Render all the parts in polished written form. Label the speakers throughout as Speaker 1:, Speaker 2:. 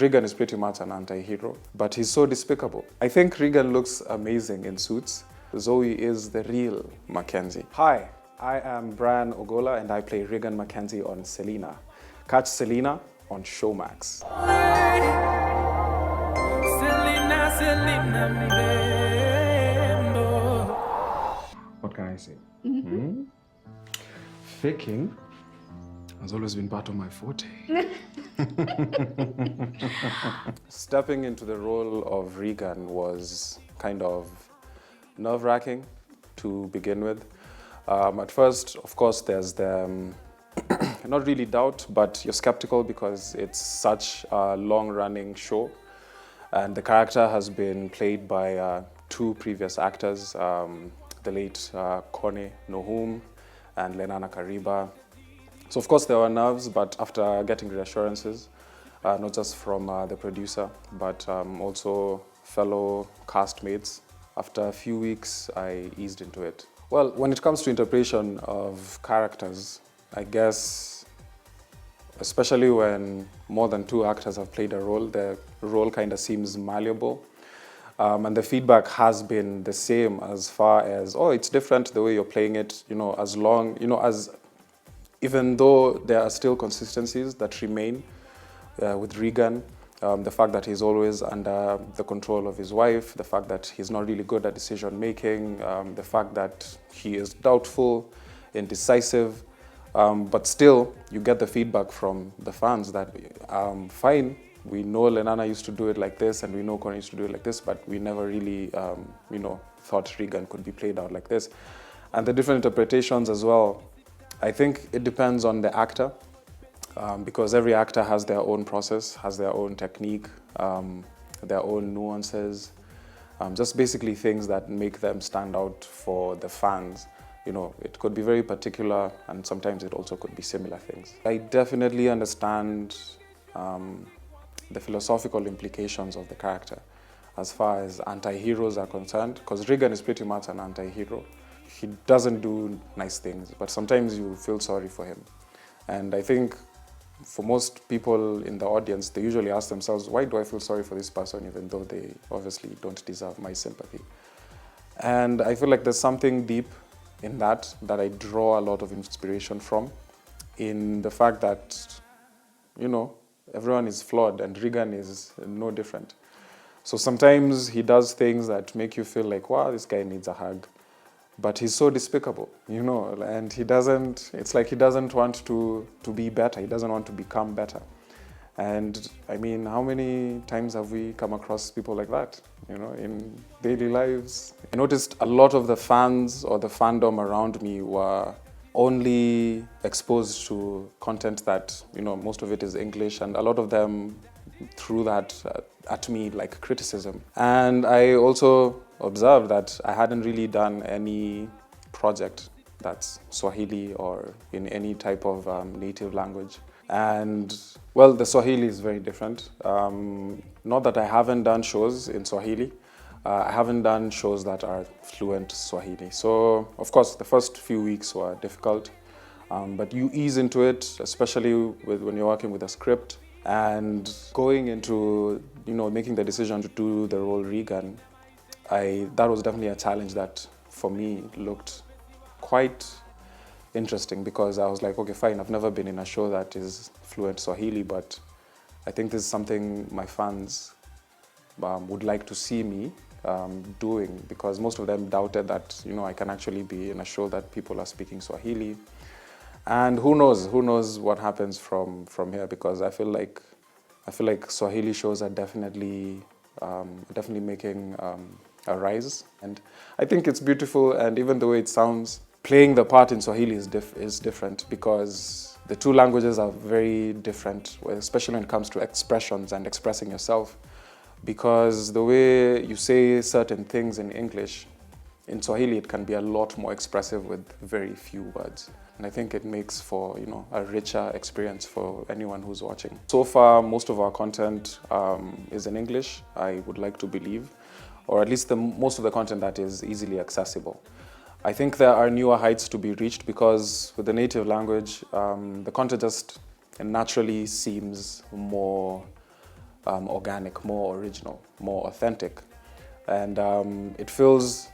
Speaker 1: because Reagan is pretty much an anti-hero, but he's so despicable. I think Reagan looks amazing in Suits. Zoe is the real Mackenzie. Hi, I am Brian Ogola and I play Reagan Mackenzie on Selina. Catch Selina on Showmax. What can I say? Faking has always been part of my forte. Stepping into the role of Reagan was kind of nerve-wracking to begin with. At first, of course, there's the, not really doubt, but you're skeptical because it's such a long-running show. And the character has been played by two previous actors, the late Kone Nohum and Lenana Kariba. So of course there were nerves, but after getting reassurances, not just from the producer, but also fellow castmates, after a few weeks I eased into it. Well, when it comes to interpretation of characters, I guess, especially when more than two actors have played a role, the role kind of seems malleable. And the feedback has been the same as far as, oh, it's different the way you're playing it, as long, even though there are still consistencies that remain with Reagan, the fact that he's always under the control of his wife, the fact that he's not really good at decision making, the fact that he is doubtful, indecisive, but still you get the feedback from the fans that, fine, we know Lenana used to do it like this and we know Connie used to do it like this, but we never really, thought Reagan could be played out like this. And the different interpretations as well, I think it depends on the actor, because every actor has their own process, has their own technique, their own nuances, just basically things that make them stand out for the fans. It could be very particular and sometimes it also could be similar things. I definitely understand the philosophical implications of the character as far as anti-heroes are concerned, because Reagan is pretty much an anti-hero. He doesn't do nice things, but sometimes you feel sorry for him. And I think for most people in the audience, they usually ask themselves, why do I feel sorry for this person even though they obviously don't deserve my sympathy? And I feel like there's something deep in that I draw a lot of inspiration from, in the fact that, everyone is flawed and Reagan is no different. So sometimes he does things that make you feel like, wow, this guy needs a hug. But he's so despicable, and it's like he doesn't want to be better. He doesn't want to become better. And I mean, how many times have we come across people like that, in daily lives? I noticed a lot of the fans or the fandom around me were only exposed to content that, most of it is English, and a lot of them threw that at me like criticism. And I also observed that I hadn't really done any project that's Swahili or in any type of native language. And well, the Swahili is very different. Not that I haven't done shows in Swahili. I haven't done shows that are fluent Swahili. So, of course, the first few weeks were difficult, but you ease into it, especially when you're working with a script. And going into, making the decision to do the role Reagan, that was definitely a challenge that, for me, looked quite interesting, because I was like, okay, fine, I've never been in a show that is fluent Swahili, but I think this is something my fans would like to see me doing, because most of them doubted that, I can actually be in a show that people are speaking Swahili. And who knows what happens from here, because I feel like Swahili shows are definitely making a rise. And I think it's beautiful, and even the way it sounds, playing the part in Swahili is different, because the two languages are very different, especially when it comes to expressions and expressing yourself. Because the way you say certain things in English, in Swahili it can be a lot more expressive with very few words. And I think it makes for, a richer experience for anyone who's watching. So far, most of our content is in English, I would like to believe, or at least most of the content that is easily accessible. I think there are newer heights to be reached, because with the native language, the content just naturally seems more organic, more original, more authentic. And it feels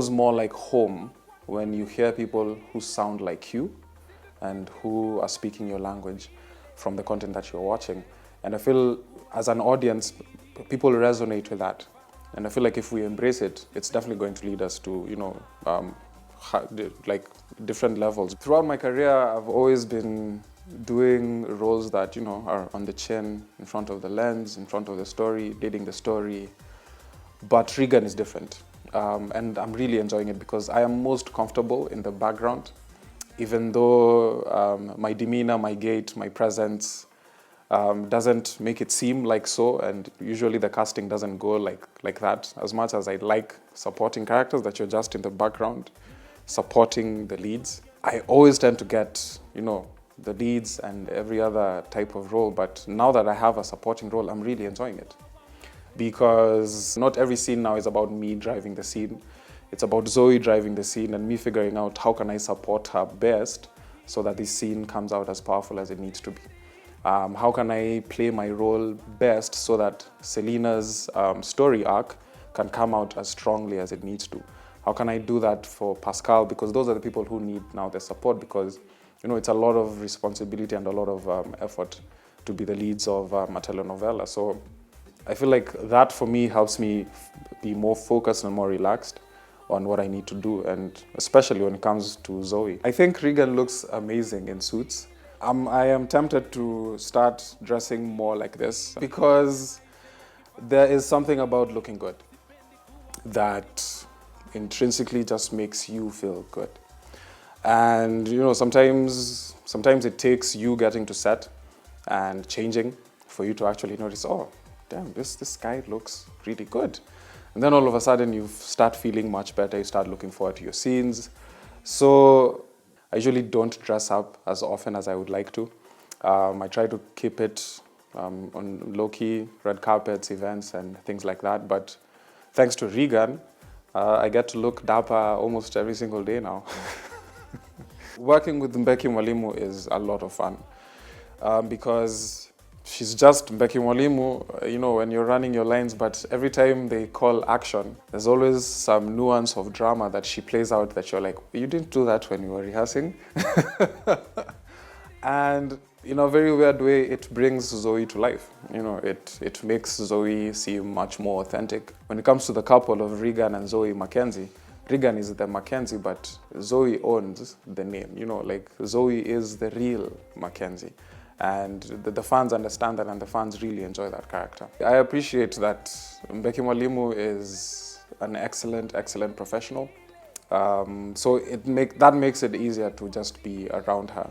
Speaker 1: more like home when you hear people who sound like you and who are speaking your language from the content that you're watching. And I feel as an audience, people resonate with that. And I feel like if we embrace it, it's definitely going to lead us to, you know, like different levels. Throughout my career, I've always been doing roles that, you know, are on the chin, in front of the lens, in front of the story, leading the story. But Reagan is different. And I'm really enjoying it because I am most comfortable in the background, even though my demeanor, my gait, my presence doesn't make it seem like so, and usually the casting doesn't go like that. As much as I like supporting characters that you're just in the background, supporting the leads, I always tend to get, you know, the leads and every other type of role. But now that I have a supporting role, I'm really enjoying it. Because not every scene now is about me driving the scene. It's about Zoe driving the scene and me figuring out how can I support her best so that this scene comes out as powerful as it needs to be. How can I play my role best so that Selina's story arc can come out as strongly as it needs to? How can I do that for Pascal? Because those are the people who need now the support, because, you know, it's a lot of responsibility and a lot of effort to be the leads of a telenovela. So I feel like that for me helps me be more focused and more relaxed on what I need to do, and especially when it comes to Zoe. I think Reagan looks amazing in suits. I am tempted to start dressing more like this because there is something about looking good that intrinsically just makes you feel good. And, you know, sometimes it takes you getting to set and changing for you to actually notice, oh, damn, this guy looks really good. And then all of a sudden you start feeling much better, you start looking forward to your scenes. So I usually don't dress up as often as I would like to. I try to keep it on low-key, red carpets, events, and things like that. But thanks to Reagan, I get to look dapper almost every single day now. Working with Mbeki Mwalimu is a lot of fun because she's just Mbeki Mwalimu, you know, when you're running your lines, but every time they call action, there's always some nuance of drama that she plays out that you're like, you didn't do that when you were rehearsing. And in a very weird way, it brings Zoe to life. You know, it makes Zoe seem much more authentic. When it comes to the couple of Reagan and Zoe Mackenzie, Reagan is the Mackenzie, but Zoe owns the name. You know, like Zoe is the real Mackenzie. And the fans understand that, and the fans really enjoy that character. I appreciate that Mbeki Mwalimu is an excellent professional. So that makes it easier to just be around her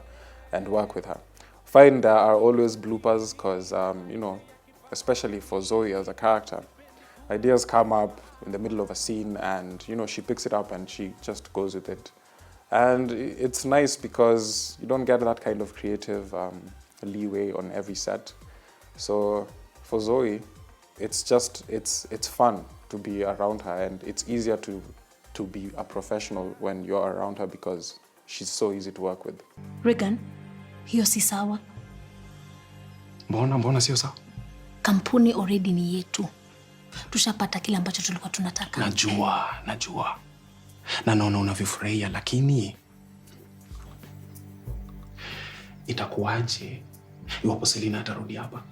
Speaker 1: and work with her. Fine, there are always bloopers because, you know, especially for Zoe as a character, ideas come up in the middle of a scene and, you know, she picks it up and she just goes with it. And it's nice because you don't get that kind of creative leeway on every set. So for Zoe, it's fun to be around her, and it's easier to be a professional when you're around her because she's so easy to work with.
Speaker 2: Reagan, hiyo si sawa.
Speaker 3: Mbona sio sawa?
Speaker 2: Kampuni already ni yetu. Tushapata kile ambacho tulikuwa tunataka.
Speaker 3: Najua. Na naona unavyofurahia, lakini itakuwaje iwapo Selina atarudi hapa?